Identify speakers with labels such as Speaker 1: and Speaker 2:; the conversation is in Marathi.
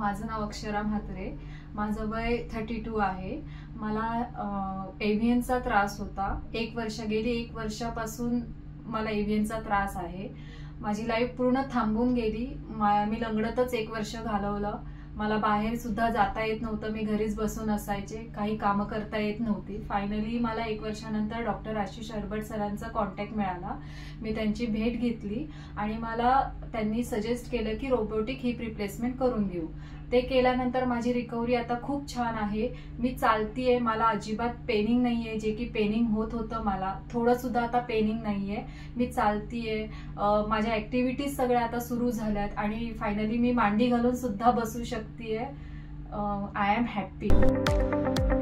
Speaker 1: माझं नाव अक्षरा म्हात्रे, माझं वय 32 आहे। मला एव्हियनचा त्रास होता। गेली एक वर्षापासून मला एव्हियनचा त्रास आहे। माझी लाईफ पूर्ण थांबून गेली। मी लंगडतच एक वर्ष घालवलं। मला बाहेर सुद्धा जाता येत नव्हतं, मी घरीच बसून असायचे, काही कामं करता येत नव्हती। फायनली मला एक वर्षानंतर डॉक्टर आशिष अरबट सरांचा कॉन्टॅक्ट मिळाला। मी त्यांची भेट घेतली आणि मला त्यांनी सजेस्ट केलं की रोबोटिक हिप रिप्लेसमेंट करून घेऊ। ते केल्यानंतर माझी रिकव्हरी आता खूप छान आहे। मी चालतीये, मला अजिबात पेनिंग नाहीये, जे की पेनिंग होत होतं मला, थोडं सुद्धा आता पेनिंग नाहीये। मी चालतीये, माझ्या ऍक्टिव्हिटीज सगळ्या आता सुरू झाल्यात आणि फायनली मी मांडी घालून सुद्धा बसू शकतेय। I am happy.